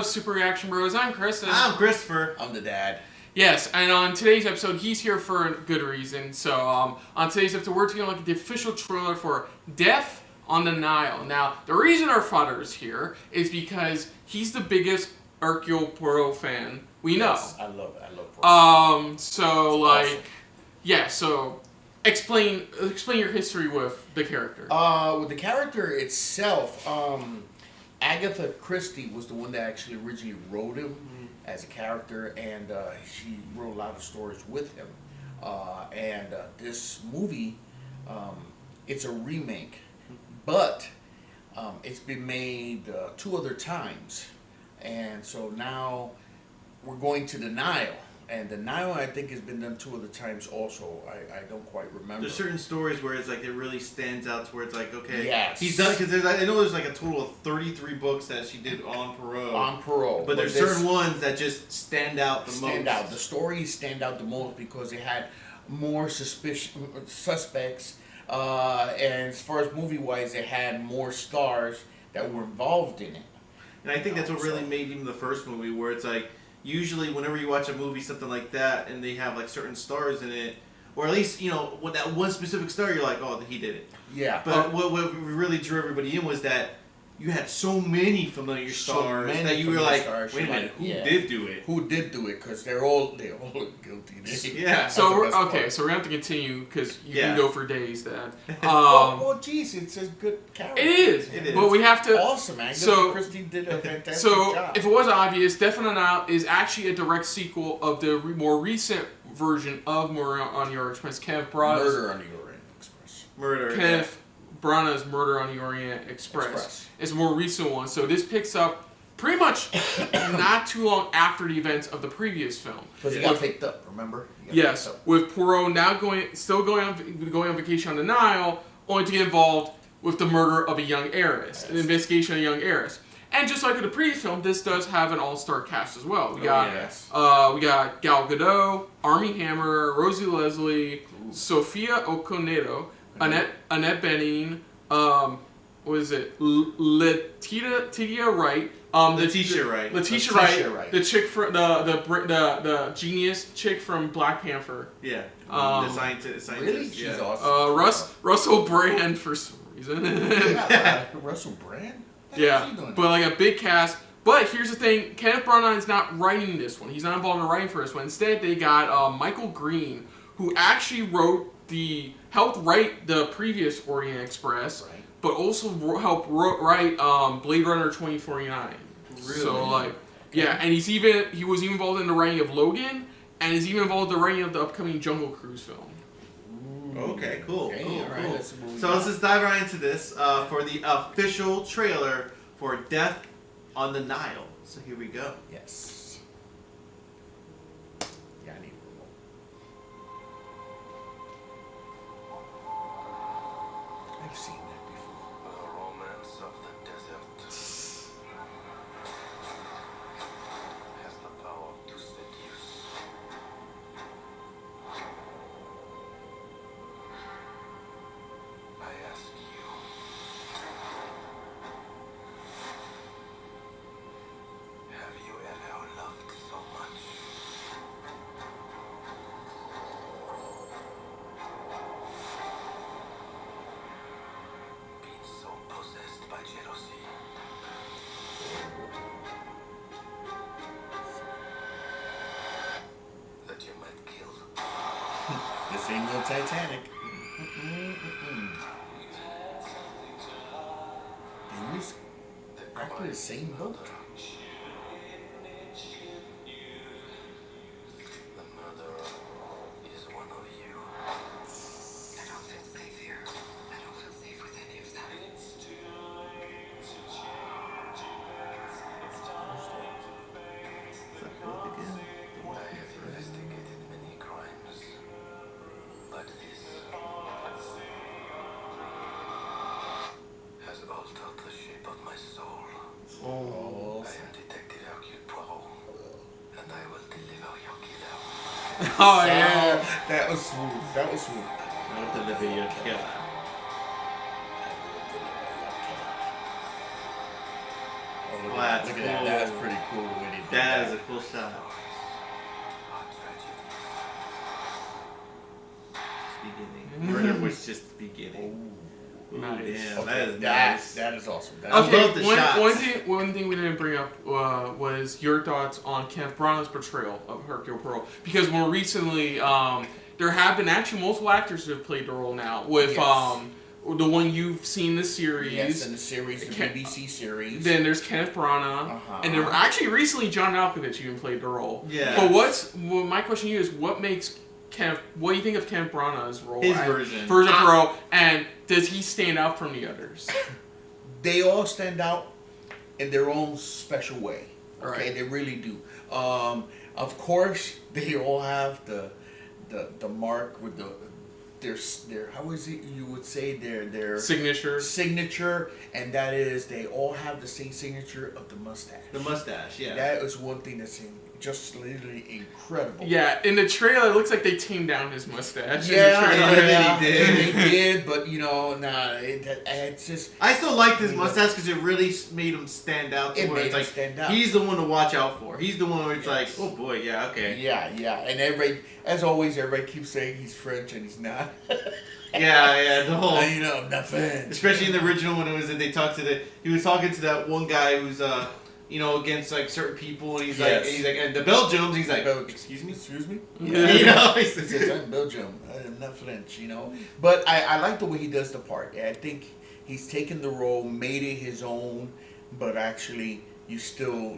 up, Super Reaction Bros? I'm Chris. I'm Christopher. I'm the dad. Yes, and on today's episode, he's here for a good reason. So, on today's episode, we're taking a look at the official trailer for Death on the Nile. Now, the reason our father is here is because he's the biggest Hercule Poirot fan we know. Yes, I love Poirot. So, like, awesome. Yeah, so explain your history with the character. With the character itself, Agatha Christie was the one that actually originally wrote him as a character, and she wrote a lot of stories with him. This movie, it's a remake, but it's been made 2 other times, and so now we're going to the Nile. And the Nile, I think, has been done 2 other times also. I don't quite remember. There's certain stories where it's like it really stands out to where it's like, okay, yes, he's done, because I know there's like a total of 33 books that she did on Poirot. On Poirot. But there's certain ones that just stand out the most. The stories stand out the most because they had more suspects. And as far as movie-wise, they had more stars that were involved in it. And I think that's what really made even the first movie, where it's like, usually whenever you watch a movie, something like that, and they have like certain stars in it, or at least, you know, with that one specific star, you're like, oh, he did it. Yeah. But what really drew everybody in was that you had so many familiar stars that you were like, wait a minute, who did do it? Who did do it? Because they're all guilty. Yeah. So we're going to have to continue because you can go for days, Dad. Well, geez, it's a good character. It is. But we have to. Awesome, man. Christie did a fantastic job. If it wasn't obvious, Death on the Nile is actually a direct sequel of the more recent version of Murder on the Orient Express. Murder on the Orient Express. Kenneth Branagh's Murder on the Orient Express. It's a more recent one. So this picks up pretty much not too long after the events of the previous film. Because he got picked up, remember? Yes, with Poirot now going on vacation on the Nile, only to get involved with the murder of a young heiress, an investigation of a young heiress. And just like in the previous film, this does have an all-star cast as well. We got Gal Gadot, Armie Hammer, Rosie Leslie, Sophia Okonedo, Annette Bening, Letitia Wright. Letitia Wright, the chick from the genius chick from Black Panther. Yeah, the scientist. Really, she's awesome. Russell Brand for some reason. Russell Brand. Yeah, but like a big cast. But here's the thing: Kenneth Branagh is not writing this one. He's not involved in writing for this one. Instead, they got Michael Green, who actually helped write the previous Orient Express. Right. But also helped write Blade Runner 2049. Really? So and he was even involved in the writing of Logan, and is even involved in the writing of the upcoming Jungle Cruise film. Okay, cool. Cool. So let's just dive right into this for the official trailer for Death on the Nile. So here we go. Yes. Yeah, I need a remote. I've seen that before. The romance of the desert has the power to seduce. I ask you, have you ever loved so much? Been so possessed by jealousy. That you might kill. This ain't no Titanic. They was actually the same boat. The murderer is one of you. I don't feel safe here. I don't feel safe with any of them. I have investigated many crimes, but this has altered the shape of my soul. Oh. I am Detective Hercule Poirot, and I will deliver your killer. Oh yeah, that was smooth. I will deliver your killer. Oh, look That's Look at cool. that. That's pretty cool the way they did That is a cool shot. Beginning. Murder was just the beginning. Ooh, Nice. damn, Okay, that is nice. That is awesome. That Okay. is love the shots. One thing we didn't bring up was your thoughts on Kenneth Branagh's portrayal of Hercule Poirot, because more recently there have been actually multiple actors that have played the role now. With Yes. the one you've seen the series. Yes, in the series, the Ken- BBC series. Then there's Kenneth Branagh, Uh-huh. and then actually recently John Malkovich even played the role. Yeah. But my question to you is, what makes Kenneth? What do you think of Kenneth Branagh's role? His as version. Version of Poirot, and does he stand out from the others? They all stand out in their own special way. Okay, Right. they really do. Of course, they all have the mark with their how is it you would say their signature, and that is they all have the same signature of the mustache. The mustache, yeah. That is one thing that's just literally incredible. Yeah, in the trailer, it looks like they tamed down his mustache. in the Yeah, trailer. yeah, they did. they did, but it's just. I still liked his mustache because it really made him stand out. It where made it's him like, stand out. He's the one to watch out for. He's the one where it's like, Yes. oh boy, yeah, okay. Yeah, and everybody, as always, everybody keeps saying he's French and he's not. Yeah, the whole. I'm not French. Especially in the original when it was that they talked to he was talking to that one guy who's against like certain people, and he's Yes. like and the Belgians, he's like, excuse me. Yeah. You know, He says, I'm Belgium. I'm not French. But I like the way he does the part. I think he's taken the role, made it his own, but actually you still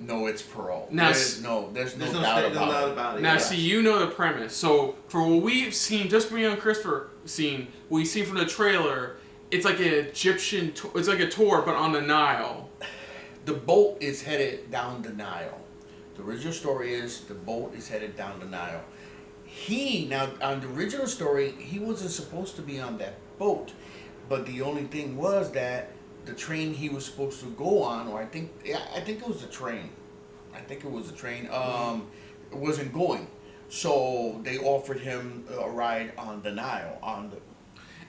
know it's Perot. Now, There's no doubt about it. Now, Yeah. see, you know the premise. So, for what we've seen, just me and Christopher seen, what we see from the trailer, it's like an Egyptian, it's like a tour, but on the Nile. The boat is headed down the Nile. The original story is the boat is headed down the Nile. Now on the original story, he wasn't supposed to be on that boat, but the only thing was that the train he was supposed to go on, or I think it was the train. It wasn't going, so they offered him a ride on the Nile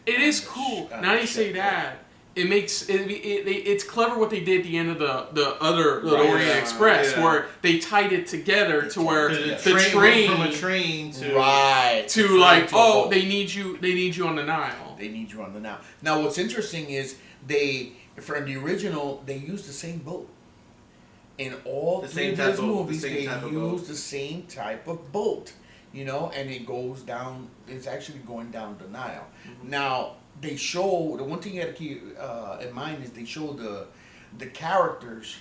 It is cool. Now you say that, it makes it's clever what they did at the end of the Orient Express, yeah. where they tied it together to where The the train train went from a train to right to the like, train to a boat. they need you on the Nile. They need you on the Nile. Now, what's interesting is from the original, they used the same boat. In all The three same of type those of boat, movies, the same they type of use boat. the same type of boat. And it goes down, it's actually going down the Nile. Mm-hmm. Now, they show, the one thing you have to keep in mind is they show the characters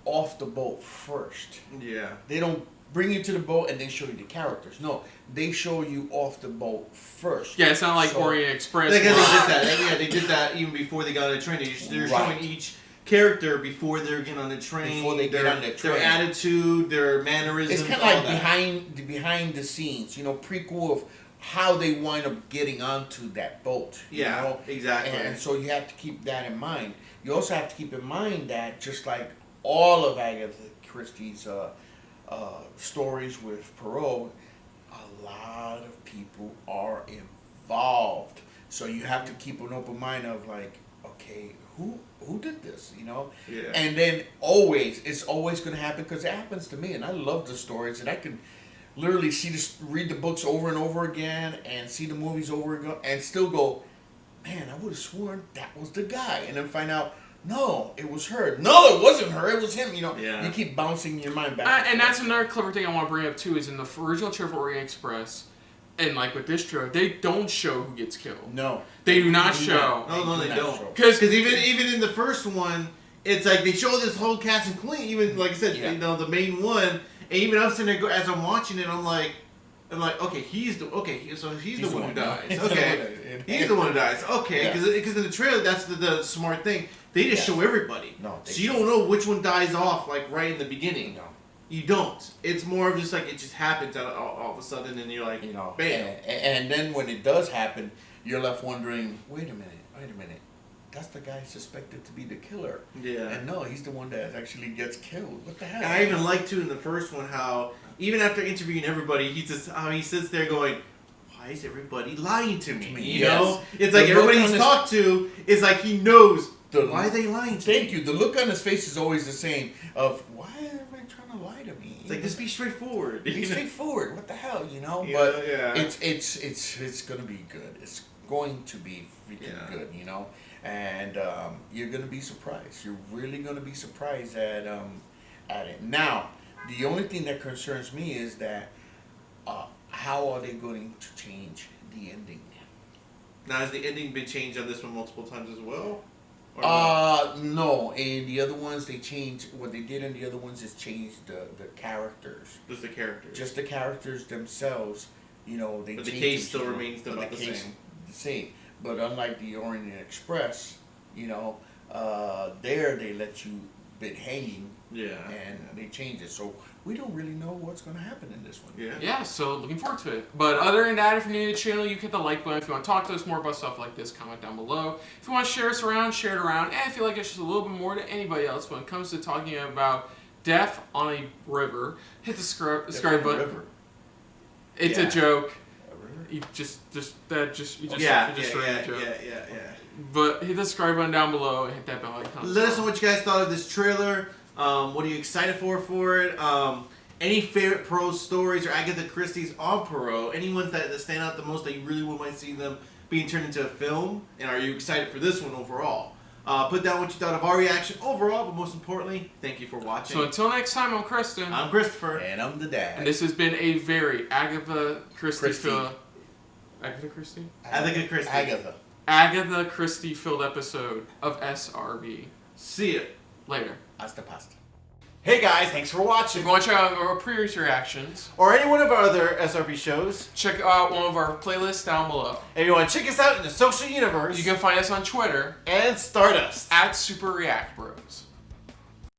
off the boat first. yeah. They don't bring you to the boat and then show you the characters. No, they show you off the boat first. Yeah, it's not like So- Orient Express. They did where- that. Yeah, they did that even before they got on the train. They're Right. showing each character before they're getting on the train. Before they get on the train. Their attitude, their mannerisms. It's kind of all like that. behind the scenes, prequel of how they wind up getting onto that boat. Yeah, exactly. And so you have to keep that in mind. You also have to keep in mind that just like all of Agatha Christie's stories with Poirot, a lot of people are involved. So you have to keep an open mind of like, okay, who did this, Yeah. And then it's always going to happen because it happens to me, and I love the stories, and I can literally read the books over and over again, and see the movies over again, and still go, man, I would have sworn that was the guy, and then find out, no, it was her. No, it wasn't her. It was him. Yeah. You keep bouncing your mind back. And that's another clever thing I want to bring up too, is in the original trailer for Orient Express, and like with this trailer, they don't show who gets killed. No, They do not show. No, they do not don't. show. Because Because even in the first one, it's like they show this whole cast and queen. Even like I said, Yeah. the main one. And even I'm sitting there as I'm watching it, I'm like, okay, so he's the one who dies. Okay, he's the one who dies. Okay, because in the trailer, that's the smart thing. They just show everybody. No, so you don't know which one dies off like right in the beginning. No. You don't. It's more of just like it just happens all of a sudden, and you're like, bam. And then when it does happen, you're left wondering, wait a minute. That's the guy suspected to be the killer. Yeah. And no, he's the one that actually gets killed. What the hell? And I even liked too in the first one how even after interviewing everybody, he sits there going, "Why is everybody lying to me?" You Yes. know, it's like The everybody look he's on talked to is like he knows Why are they lying to Thank me? you. The look on his face is always the same. Of why are everybody trying to lie to me? It's like, just be straightforward. Be straightforward. What the hell, you know? Yeah, But yeah. it's gonna be good. It's going to be freaking good, you know. And you're gonna be surprised. You're really gonna be surprised at it. Now, the only thing that concerns me is that how are they going to change the ending? Now, has the ending been changed on this one multiple times as well? Or No. And the other ones, they changed. What they did in the other ones is change the characters. just the characters? Just the characters themselves. You know, they. But the changed case them, still you know, remains but about the case same. The same. But unlike the Orient Express, you know, there they let you been hanging. Yeah. And they changed it, so we don't really know what's going to happen in this one. Yeah. Yeah, so looking forward to it. But other than that, if you're new to the channel, you hit the like button. If you want to talk to us more about stuff like this, comment down below. If you want to share us around, share it around. And if you like us just a little bit more than anybody else when it comes to talking about death on a river, hit the subscribe button. River. It's Yeah. a joke. A river? You just Yeah. a joke. Yeah. But hit the subscribe button down below and hit that bell icon. Let us know what you guys thought of this trailer. What are you excited for it? Any favorite Poirot stories or Agatha Christie's on Poirot? Any ones that stand out the most that you really would might see them being turned into a film? And are you excited for this one overall? Put down what you thought of our reaction overall, but most importantly, thank you for watching. So until next time, I'm Kristen. I'm Christopher. And I'm the dad. And this has been a very Agatha Christie Christie. Agatha Christie? Agatha Christie. Agatha. Christie filled episode of SRB. See ya. Later. Hasta pasta. Hey guys, thanks for If watching. you want to check out our previous reactions, Or any one of our other SRB shows. check out one of our playlists down below. If you want to check us out in the social universe You can find us on Twitter and Stardust. at Super React Bros.